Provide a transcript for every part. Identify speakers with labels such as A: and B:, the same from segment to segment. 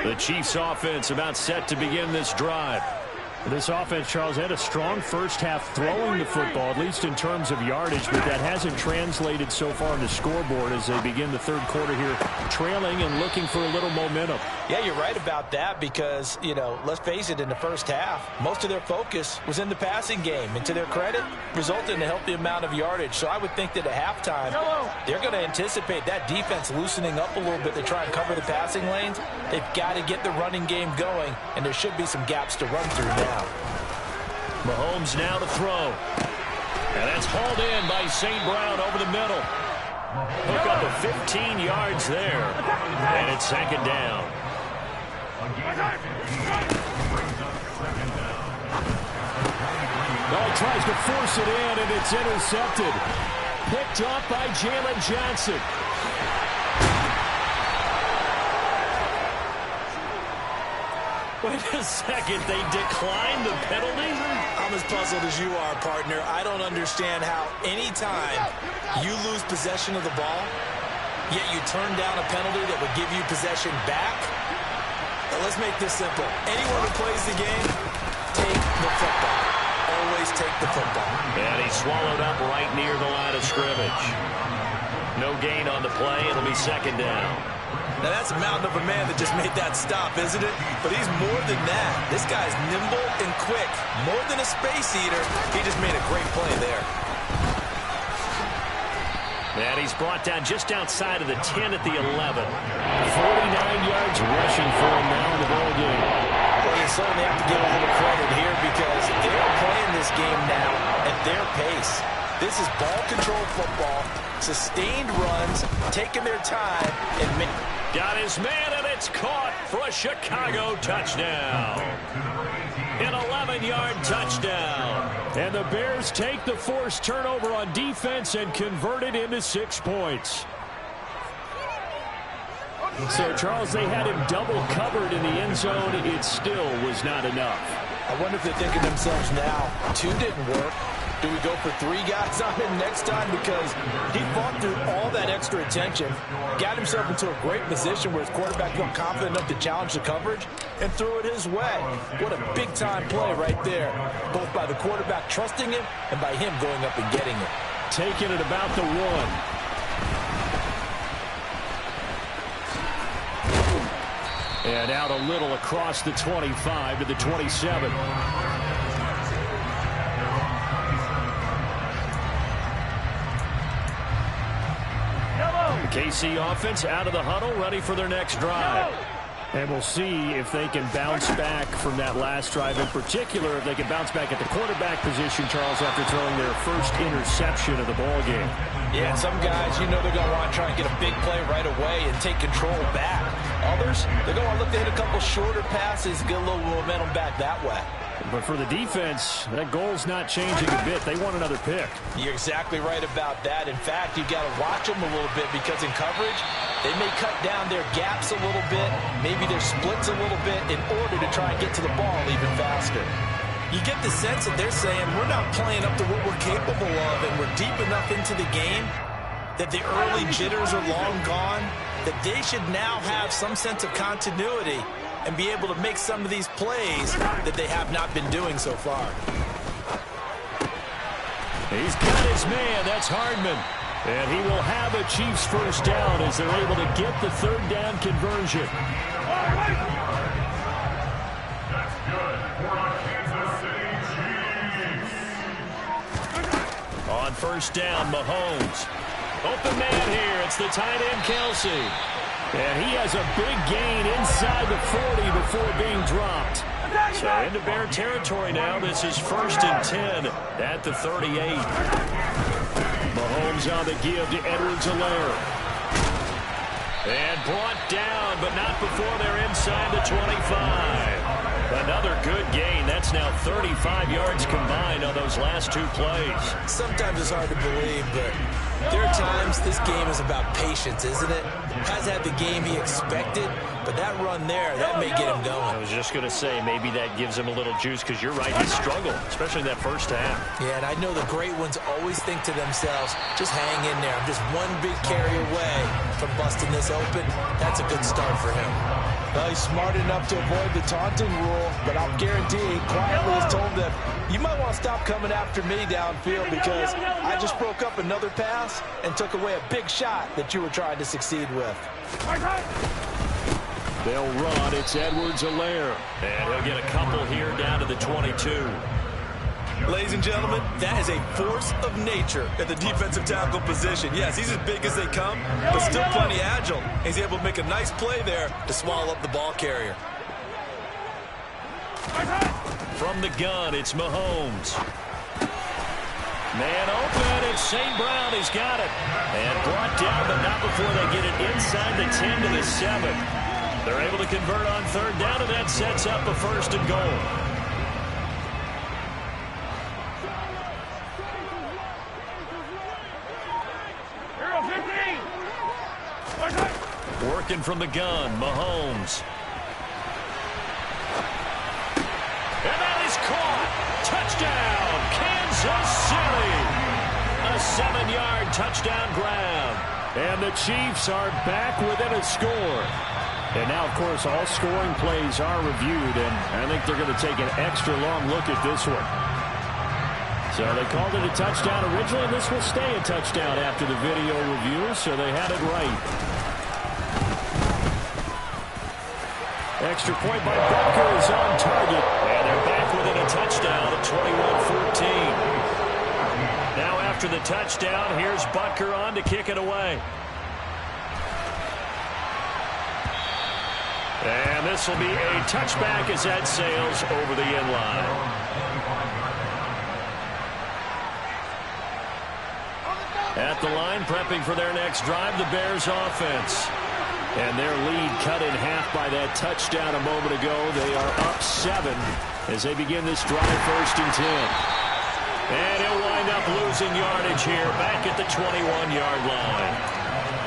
A: The Chiefs offense about set to begin this drive.
B: This offense, Charles, had a strong first half throwing the football, at least in terms of yardage, but that hasn't translated so far in the scoreboard as they begin the third quarter here, trailing and looking for a little momentum.
C: Yeah, you're right about that because, let's face it, in the first half, most of their focus was in the passing game. And to their credit, resulted in a healthy amount of yardage. So I would think that at halftime, they're going to anticipate that defense loosening up a little bit to try and cover the passing lanes. They've got to get the running game going, and there should be some gaps to run through now.
A: Mahomes now to throw. And that's hauled in by St. Brown over the middle. Hook up of 15 yards there. And it's second down.
B: Ball tries to force it in, and it's intercepted. Picked off by Jalen Johnson.
A: Wait a second, they declined the penalty?
C: I'm as puzzled as you are, partner. I don't understand how any time you lose possession of the ball, yet you turn down a penalty that would give you possession back. Now, let's make this simple. Anyone who plays the game, take the football. Always take the football.
A: And he swallowed up right near the line of scrimmage. No gain on the play. It'll be second down.
C: Now, that's a mountain of a man that just made that stop, isn't it? But he's more than that. This guy's nimble and quick. More than a space eater. He just made a great play there.
A: And he's brought down just outside of the 10 at the 11. 49 yards rushing for him now in the ball game.
C: Well, you certainly have to give a little credit here because they're playing this game now at their pace. This is ball control football, sustained runs, taking their time, and
A: got his man, and it's caught for a Chicago touchdown. An 11-yard touchdown.
B: And the Bears take the forced turnover on defense and convert it into 6 points. So, Charles, they had him double covered in the end zone. It still was not enough.
C: I wonder if they're thinking to themselves now, 2 didn't work. Do we go for 3 guys on him next time? Because he fought through all that extra attention, got himself into a great position where his quarterback felt confident enough to challenge the coverage and threw it his way. What a big-time play right there, both by the quarterback trusting him and by him going up and getting it.
B: Taking it about the 1. And out a little across the 25 to the 27.
A: The KC offense out of the huddle, ready for their next drive.
B: And we'll see if they can bounce back from that last drive. In particular, if they can bounce back at the quarterback position, Charles, after throwing their first interception of the ball game.
C: Yeah, some guys, they're going to want to try and get a big play right away and take control back. Others, they're going to want to look to hit a couple shorter passes, get a little momentum back that way.
B: But for the defense, that goal's not changing a bit. They want another pick.
C: You're exactly right about that. In fact, you've got to watch them a little bit because in coverage, they may cut down their gaps a little bit, maybe their splits a little bit in order to try and get to the ball even faster. You get the sense that they're saying we're not playing up to what we're capable of and we're deep enough into the game that the early jitters are long gone, that they should now have some sense of continuity and be able to make some of these plays that they have not been doing so far.
B: He's got his man. That's Hardman. And he will have a Chiefs first down as they're able to get the third down conversion.
D: That's good for our Kansas City Chiefs.
A: On first down, Mahomes. Open man here. It's the tight end, Kelsey.
B: And he has a big gain inside the 40 before being dropped.
A: So into Bear territory now. This is 1st and 10 at the 38.
B: Mahomes on the give to Edwards-Helaire.
A: And brought down, but not before they're inside the 25. Another good gain. That's now 35 yards combined on those last 2 plays.
C: Sometimes it's hard to believe, but there are times this game is about patience, isn't it? Has had the game he expected, but that run there, that may get him going.
A: I was just going to say, maybe that gives him a little juice because you're right, he struggled, especially in that first half.
C: Yeah, and I know the great ones always think to themselves, just hang in there. I'm just one big carry away from busting this open. That's a good start for him. Well, he's smart enough to avoid the taunting rule, but I'll guarantee he quietly has told them, you might want to stop coming after me downfield because I just broke up another pass and took away a big shot that you were trying to succeed with.
B: They'll run. It's Edwards-Helaire.
A: And he'll get a couple here down to the 22.
E: Ladies and gentlemen, that is a force of nature at the defensive tackle position. Yes, he's as big as they come, but still plenty agile. He's able to make a nice play there to swallow up the ball carrier.
A: From the gun, it's Mahomes. Man open, it's St. Brown. He's got it. And brought down, but not before they get it inside the 10 to the 7. They're able to convert on third down, and that sets up a 1st and goal. Working from the gun, Mahomes. And that is caught. Touchdown, Kansas City. A 7-yard touchdown grab.
B: And the Chiefs are back within a score. And now, of course, all scoring plays are reviewed, and I think they're going to take an extra long look at this one. So they called it a touchdown originally. This will stay a touchdown after the video review, so they had it right. Extra point by Butker is on target.
A: And they're back within a touchdown at 21-14. Now after the touchdown, here's Butker on to kick it away. And this will be a touchback as that sails over the end line. At the line, prepping for their next drive, the Bears offense. And their lead cut in half by that touchdown a moment ago. They are up 7 as they begin this drive, 1st and 10. And he'll wind up losing yardage here back at the 21-yard line.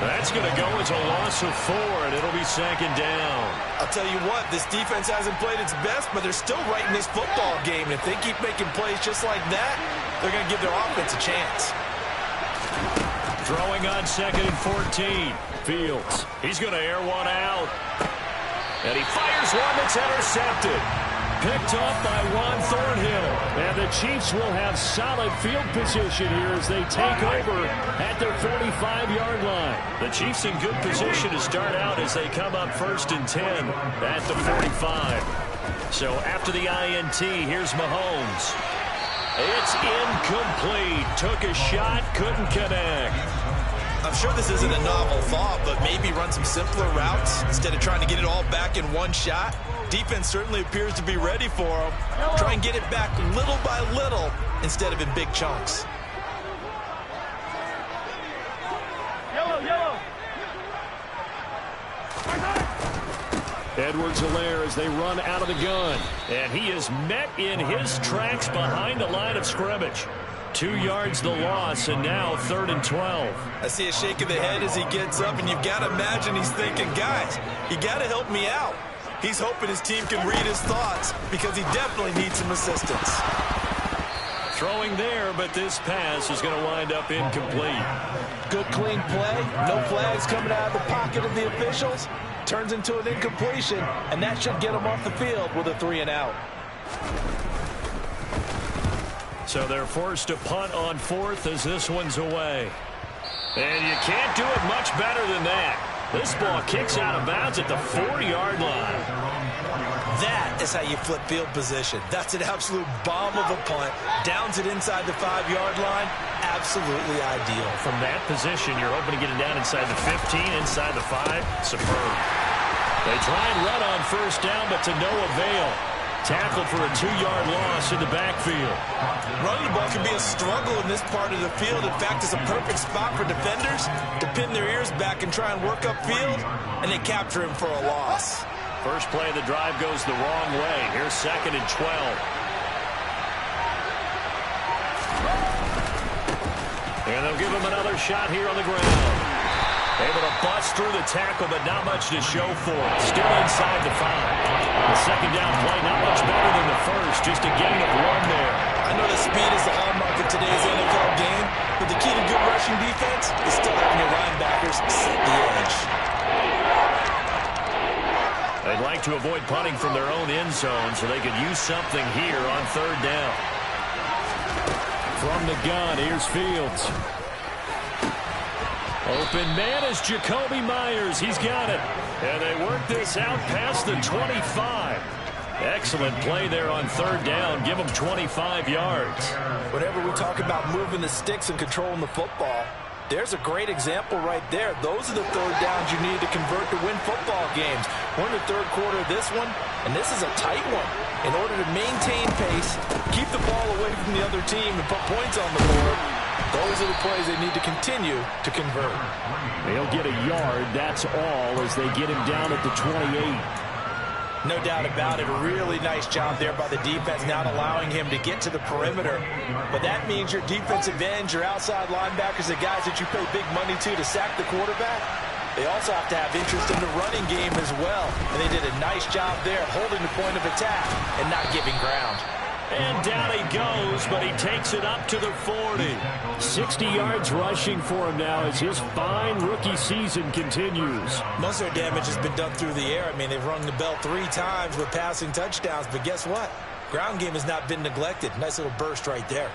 A: That's going to go as a loss of 4, and it'll be 2nd down.
E: I'll tell you what, this defense hasn't played its best, but they're still right in this football game. And if they keep making plays just like that, they're going to give their offense a chance.
A: Throwing on 2nd and 14. Fields. He's going to air one out. And he fires one that's intercepted. Picked off by Juan Thornhill.
B: And the Chiefs will have solid field position here as they take over at their 45-yard line.
A: The Chiefs in good position to start out as they come up 1st and 10 at the 45. So after the INT, here's Mahomes. It's incomplete. Took a shot, couldn't connect.
E: I'm sure this isn't a novel thought, but maybe run some simpler routes instead of trying to get it all back in one shot. Defense certainly appears to be ready for him. Try and get it back little by little instead of in big chunks.
B: Edwards-Helaire as they run out of the gun.
A: And he is met in his tracks behind the line of scrimmage. 2 yards the loss, and now 3rd and 12.
E: I see a shake of the head as he gets up, and you've got to imagine he's thinking, guys, you got to help me out. He's hoping his team can read his thoughts because he definitely needs some assistance.
A: Throwing there, but this pass is going to wind up incomplete.
C: Good clean play. No flags coming out of the pocket of the officials. Turns into an incompletion, and that should get them off the field with a 3 and out.
A: So they're forced to punt on 4th as this one's away. And you can't do it much better than that. This ball kicks out of bounds at the 4-yard line.
E: That is how you flip field position. That's an absolute bomb of a punt. Downs it inside the 5-yard line. Absolutely ideal.
A: From that position, you're hoping to get it down inside the 15, inside the 5. Superb. They try and run on 1st down, but to no avail. Tackle for a 2-yard loss in the backfield.
E: Running the ball can be a struggle in this part of the field. In fact, it's a perfect spot for defenders to pin their ears back and try and work upfield, and they capture him for a loss.
A: First play of the drive goes the wrong way. Here's 2nd and 12. And they'll give him another shot here on the ground. Able to bust through the tackle, but not much to show for it. Still inside the 5. The 2nd down play, not much better than the first. Just a gain of 1 there.
E: I know the speed is the hallmark of today's NFL game, but the key to good rushing defense is still having your linebackers set the edge.
A: They'd like to avoid punting from their own end zone, so they could use something here on third down.
B: From the gun, here's Fields. Open man is Jacoby Myers. He's got it. And they work this out past the 25. Excellent play there on third down. Give them 25 yards.
C: Whenever we talk about moving the sticks and controlling the football, there's a great example right there. Those are the third downs you need to convert to win football games. We're in the third quarter of this one, and this is a tight one. In order to maintain pace, keep the ball away from the other team, and put points on the board, those are the plays they need to continue to convert.
B: They'll get a yard, that's all, as they get him down at the 28.
C: No doubt about it. A really nice job there by the defense, not allowing him to get to the perimeter. But that means your defensive ends, your outside linebackers, the guys that you pay big money to sack the quarterback, they also have to have interest in the running game as well. And they did a nice job there holding the point of attack and not giving ground.
B: And down he goes, but he takes it up to the 40. 60 yards rushing for him now as his fine rookie season continues.
C: Most of their damage has been done through the air. I mean, they've rung the bell 3 times with passing touchdowns, but guess what? Ground game has not been neglected. Nice little burst right there.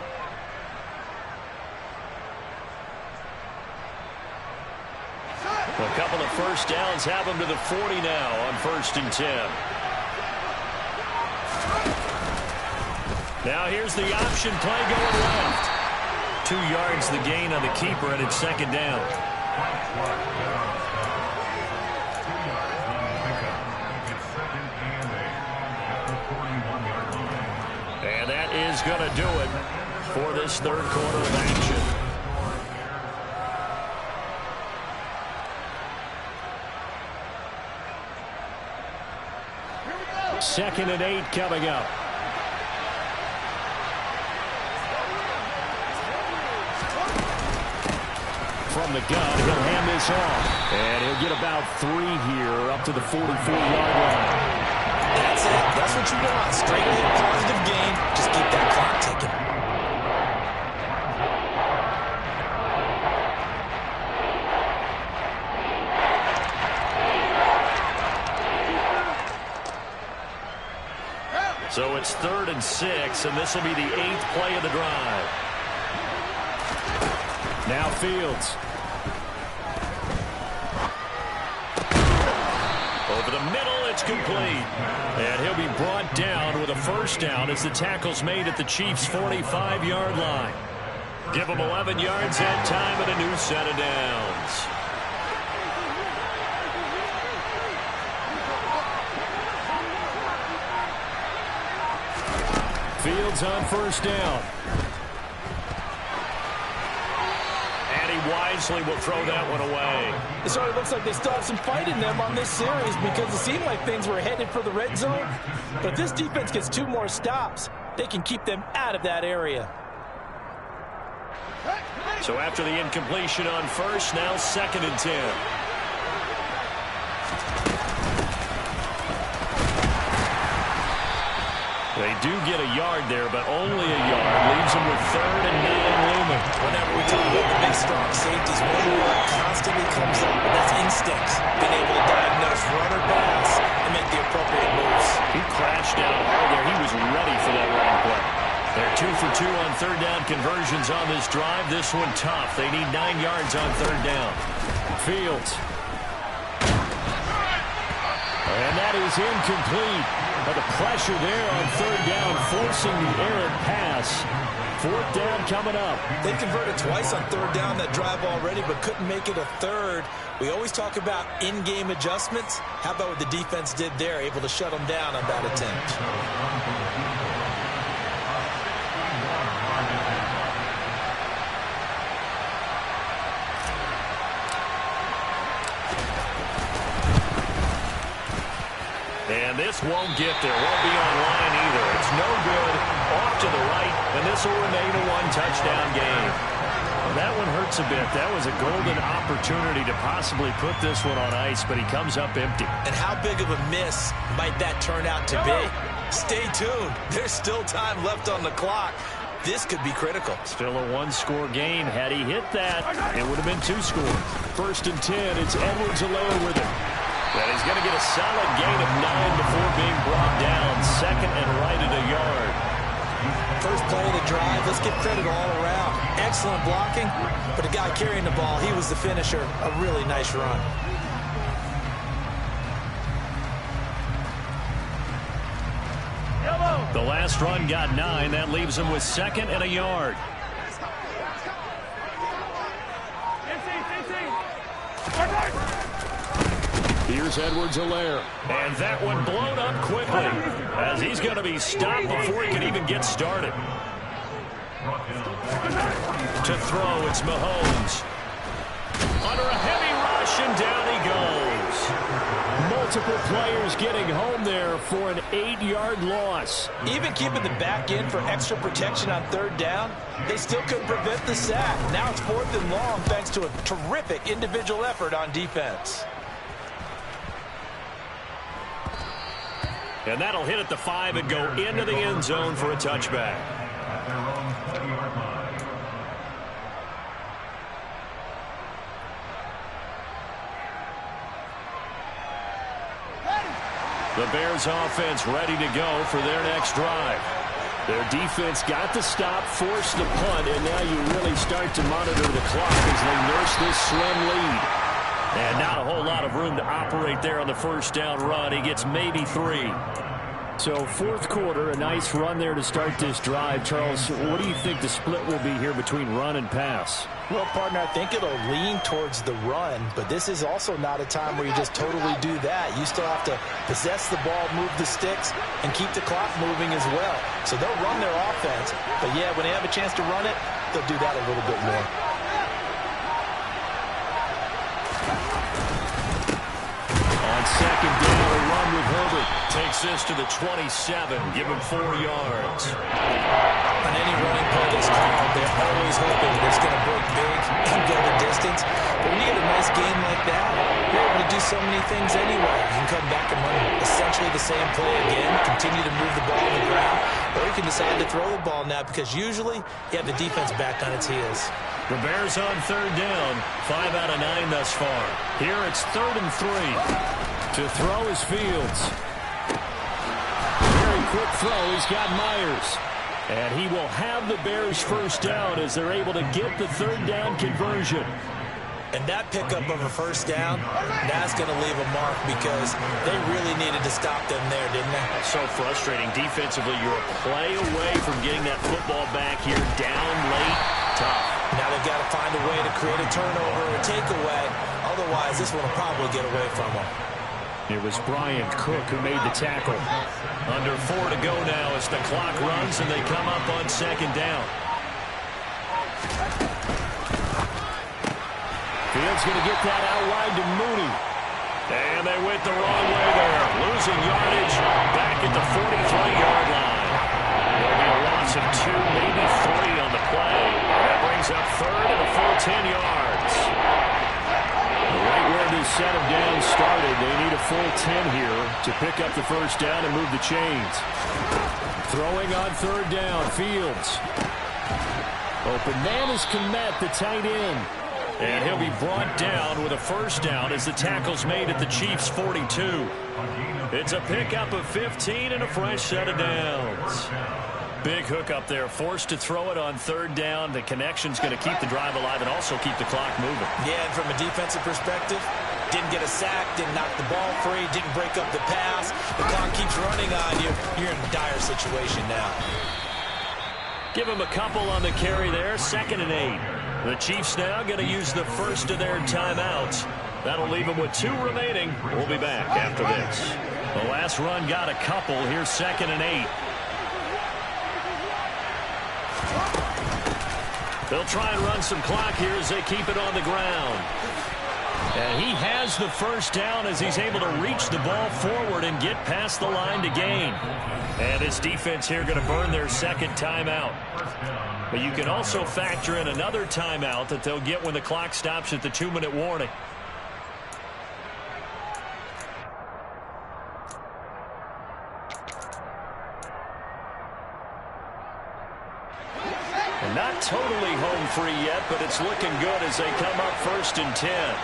A: A couple of first downs have them to the 40 now on 1st and 10. Now here's the option play going left. 2 yards the gain on the keeper, and it's 2nd down. And that is going to do it for this third quarter of action.
B: Second and 8 coming up. From the gun, he'll hand this off. And he'll get about 3 here up to the 44-yard line.
C: That's it. That's what you want. Straight ahead, positive gain. Just keep that clock ticking.
A: So it's 3rd and 6, and this will be the 8th play of the drive.
B: Now Fields.
A: Over the middle, it's complete.
B: And he'll be brought down with a first down as the tackle's made at the Chiefs' 45-yard line.
A: Give them 11 yards that time and a new set of downs.
B: Fields on first down.
A: Wisely will throw that one away.
C: It sort of looks like they still have some fight in them on this series because it seemed like things were headed for the red zone. But if this defense gets 2 more stops, they can keep them out of that area.
A: So after the incompletion on first, now 2nd and 10. They do get a yard there, but only a yard. Leaves them with 3rd and 9 looming.
C: Whenever we talk about the big, strong safeties, one word constantly comes up, and that's instincts. Being able to diagnose run or pass and make the appropriate moves.
A: He crashed down hard there. He was ready for that running play. They're 2 for 2 on third down conversions on this drive. This one tough. They need 9 yards on third down.
B: Fields. And that is incomplete. But the pressure there on third down, forcing the errant pass. 4th down coming up.
C: They converted twice on third down that drive already, but couldn't make it a third. We always talk about in-game adjustments. How about what the defense did there, able to shut them down on that attempt?
A: And this won't get there. Won't be online either. It's no good. Off to the right, and this will remain a 1-touchdown game. Well, that one hurts a bit. That was a golden opportunity to possibly put this one on ice, but he comes up empty.
C: And how big of a miss might that turn out to be? Stay tuned. There's still time left on the clock. This could be critical.
B: Still a 1-score game. Had he hit that, it would have been 2 scores. 1st and 10. It's Edwards-Helaire with it.
A: And he's going to get a solid gain of 9 before being brought down. Second and right at a yard.
C: First play of the drive, let's give credit all around. Excellent blocking, but the guy carrying the ball, he was the finisher. A really nice run.
B: The last run got 9. That leaves him with second and a yard.
A: Here's Edwards-Helaire.
B: And that one blown up quickly as he's going to be stopped before he can even get started. To throw, it's Mahomes. Under a heavy rush, and down he goes.
A: Multiple players getting home there for an 8-yard loss.
C: Even keeping the back end for extra protection on third down, they still couldn't prevent the sack. Now it's 4th and long thanks to a terrific individual effort on defense.
B: And that'll hit at the 5 and go into the end zone for a touchback.
A: The Bears offense ready to go for their next drive. Their defense got the stop, forced the punt, and now you really start to monitor the clock as they nurse this slim lead.
B: And not a whole lot of room to operate there on the first down run. He gets maybe 3.
A: So fourth quarter, a nice run there to start this drive. Charles, what do you think the split will be here between run and pass?
C: Well, partner, I think it'll lean towards the run, but this is also not a time where you just totally do that. You still have to possess the ball, move the sticks, and keep the clock moving as well. So they'll run their offense, but yeah, when they have a chance to run it, they'll do that a little bit more.
A: On second down, a run with Herbert.
B: Takes this to the 27. Give him 4 yards.
C: On any running play that's called, they're always hoping that it's going to break big and go the distance. But when you get a nice game like that, you're able to do so many things anyway. You can come back and run essentially the same play again, continue to move the ball on the ground, or you can decide to throw the ball now because usually you have the defense back on its heels.
B: The Bears on third down. 5 out of 9 thus far. Here it's 3rd and 3.
A: To throw is Fields. Very quick throw. He's got Myers. And he will have the Bears first down as they're able to get the third down conversion.
C: And that pickup of a first down, that's going to leave a mark because they really needed to stop them there, didn't they?
B: So frustrating. Defensively, you're a play away from getting that football back here. Down late, tough.
C: Now they've got to find a way to create a turnover or a takeaway. Otherwise, this one will probably get away from them.
A: It was Brian Cook who made the tackle.
B: Under 4 to go now as the clock runs and they come up on second down.
A: Fields going to get that out wide to Mooney.
B: And they went the wrong way there. Losing yardage back at the 43-yard line. There'll be a loss of 2, maybe 3 on the play. That brings up 3rd and a full 10 yards.
A: Right where this set of downs started, they need a full 10 here to pick up the first down and move the chains. Throwing on third down, Fields. Open man is Kmet, the tight end.
B: And he'll be brought down with a first down as the tackle's made at the Chiefs' 42. It's a pickup of 15 and a fresh set of downs. Big hook up there, forced to throw it on third down. The connection's going to keep the drive alive and also keep the clock moving.
C: Yeah, and from a defensive perspective, didn't get a sack, didn't knock the ball free, didn't break up the pass. The clock keeps running on you. You're in a dire situation now.
B: Give him a couple on the carry there, 2nd and 8. The Chiefs now going to use the first of their timeouts. That'll leave them with 2 remaining. We'll be back after this. The last run got a couple. Here's 2nd and 8. They'll try and run some clock here as they keep it on the ground. And he has the first down as he's able to reach the ball forward and get past the line to gain. And his defense here going to burn their 2nd timeout. But you can also factor in another timeout that they'll get when the clock stops at the 2-minute warning. And not totally home free yet, but it's looking good as they come up 1st and 10.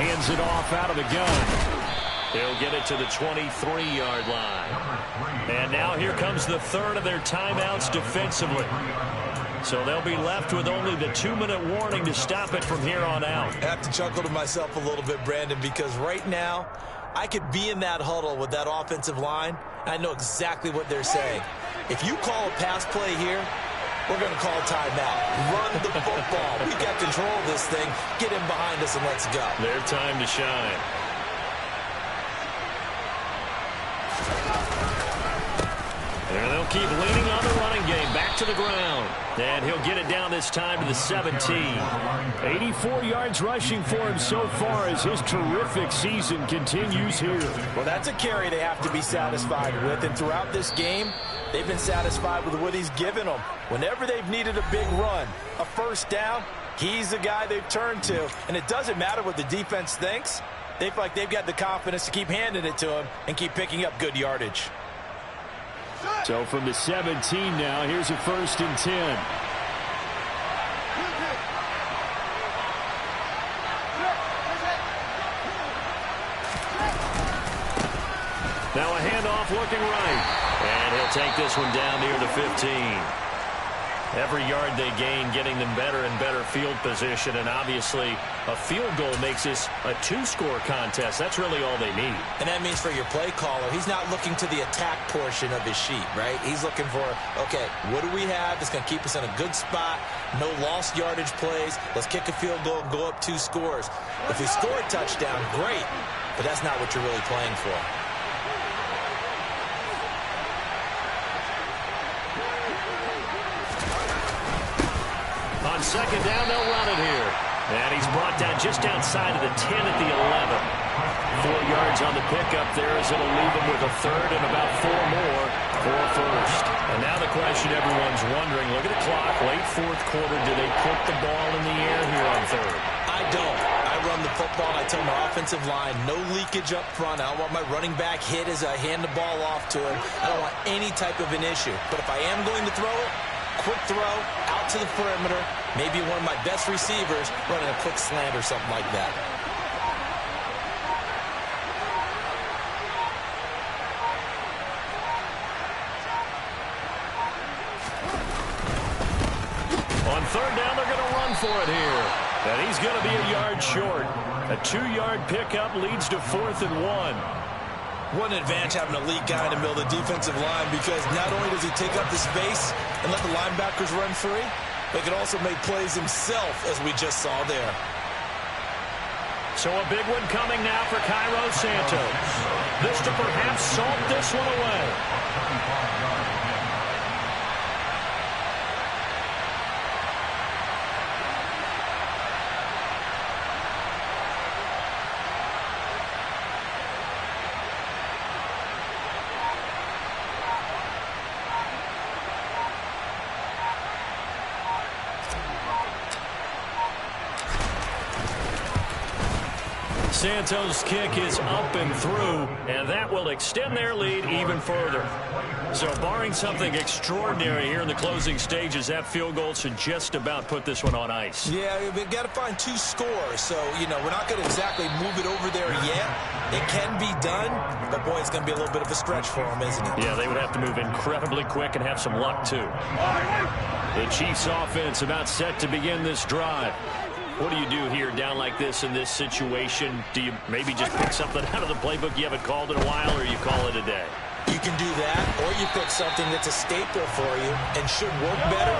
B: Hands it off out of the gun.
A: He'll get it to the 23-yard line. And now here comes the third of their timeouts defensively. So they'll be left with only the 2-minute warning to stop it from here on out.
C: I have to chuckle to myself a little bit, Brandon, because right now I could be in that huddle with that offensive line. I know exactly what they're saying. If you call a pass play here, we're going to call timeout. Run the football. We've got control of this thing. Get in behind us and let's go.
A: Their time to shine. And they'll keep leaning on the running game. Back to the ground. And he'll get it down this time to the 17.
B: 84 yards rushing for him so far as his terrific season continues here.
C: Well, that's a carry they have to be satisfied with. And throughout this game, they've been satisfied with what he's given them. Whenever they've needed a big run, a first down, he's the guy they've turned to. And it doesn't matter what the defense thinks. They feel like they've got the confidence to keep handing it to him and keep picking up good yardage.
B: So from the 17 now, here's a 1st and 10.
A: Now a handoff looking right. And he'll take this one down near the 15. Every yard they gain getting them better and better field position. And obviously a field goal makes this a 2-score contest. That's really all they need.
C: And that means for your play caller, he's not looking to the attack portion of his sheet, right? He's looking for, okay, what do we have that's going to keep us in a good spot? No lost yardage plays. Let's kick a field goal and go up 2 scores. If we score a touchdown, great. But that's not what you're really playing for.
A: On 2nd down, they'll run it here. And he's brought down just outside of the 10 at the 11. 4 yards on the pickup there as it'll leave him with a 3rd and about 4 more for a 1st. And now the question everyone's wondering, look at the clock, late 4th quarter, do they put the ball in the air here on 3rd?
C: I don't. I run the football, and I tell my offensive line, no leakage up front. I don't want my running back hit as I hand the ball off to him. I don't want any type of an issue. But if I am going to throw it, quick throw, out to the perimeter, maybe one of my best receivers running a quick slant or something like that.
A: On 3rd down, they're going to run for it here. And he's going to be a yard short. A 2-yard pickup leads to 4th and 1.
C: What an advantage having an elite guy in the middle of the defensive line, because not only does he take up the space and let the linebackers run free, but he can also make plays himself, as we just saw there.
A: So a big one coming now for Cairo Santos. This to perhaps salt this one away. Santos' kick is up and through, and that will extend their lead even further. So barring something extraordinary here in the closing stages, that field goal should just about put this one on ice.
C: Yeah, we've got to find 2 scores. So, you know, we're not going to exactly move it over there yet. It can be done, but, boy, it's going to be a little bit of a stretch for them, isn't it?
A: Yeah, they would have to move incredibly quick and have some luck, too. The Chiefs' offense about set to begin this drive. What do you do here down like this in this situation? Do you maybe just pick something out of the playbook you haven't called in a while, or you call it a day?
C: You can do that, or you pick something that's a staple for you and should work better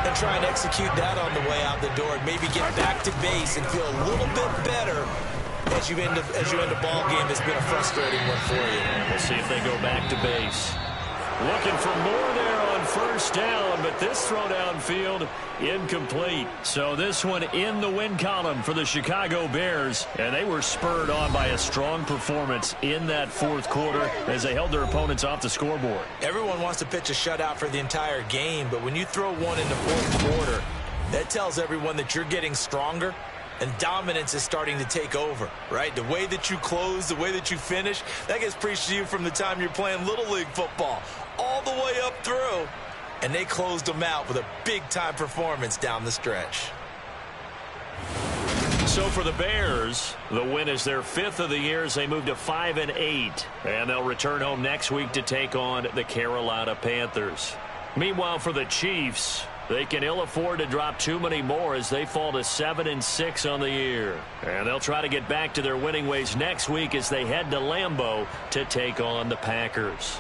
C: and try and execute that on the way out the door and maybe get back to base and feel a little bit better as you end a ball game that's been a frustrating one for you.
A: We'll see if they go back to base. Looking for more there on 1st down, but this throw downfield incomplete. So this one in the win column for the Chicago Bears, and they were spurred on by a strong performance in that 4th quarter as they held their opponents off the scoreboard.
C: Everyone wants to pitch a shutout for the entire game, but when you throw one in the 4th quarter, that tells everyone that you're getting stronger and dominance is starting to take over, right? The way that you close, the way that you finish, that gets preached to you from the time you're playing Little League football all the way up through. And they closed them out with a big-time performance down the stretch.
A: So for the Bears, the win is their 5th of the year as they move to 5-8. And they'll return home next week to take on the Carolina Panthers. Meanwhile, for the Chiefs, they can ill afford to drop too many more as they fall to 7-6 on the year. And they'll try to get back to their winning ways next week as they head to Lambeau to take on the Packers.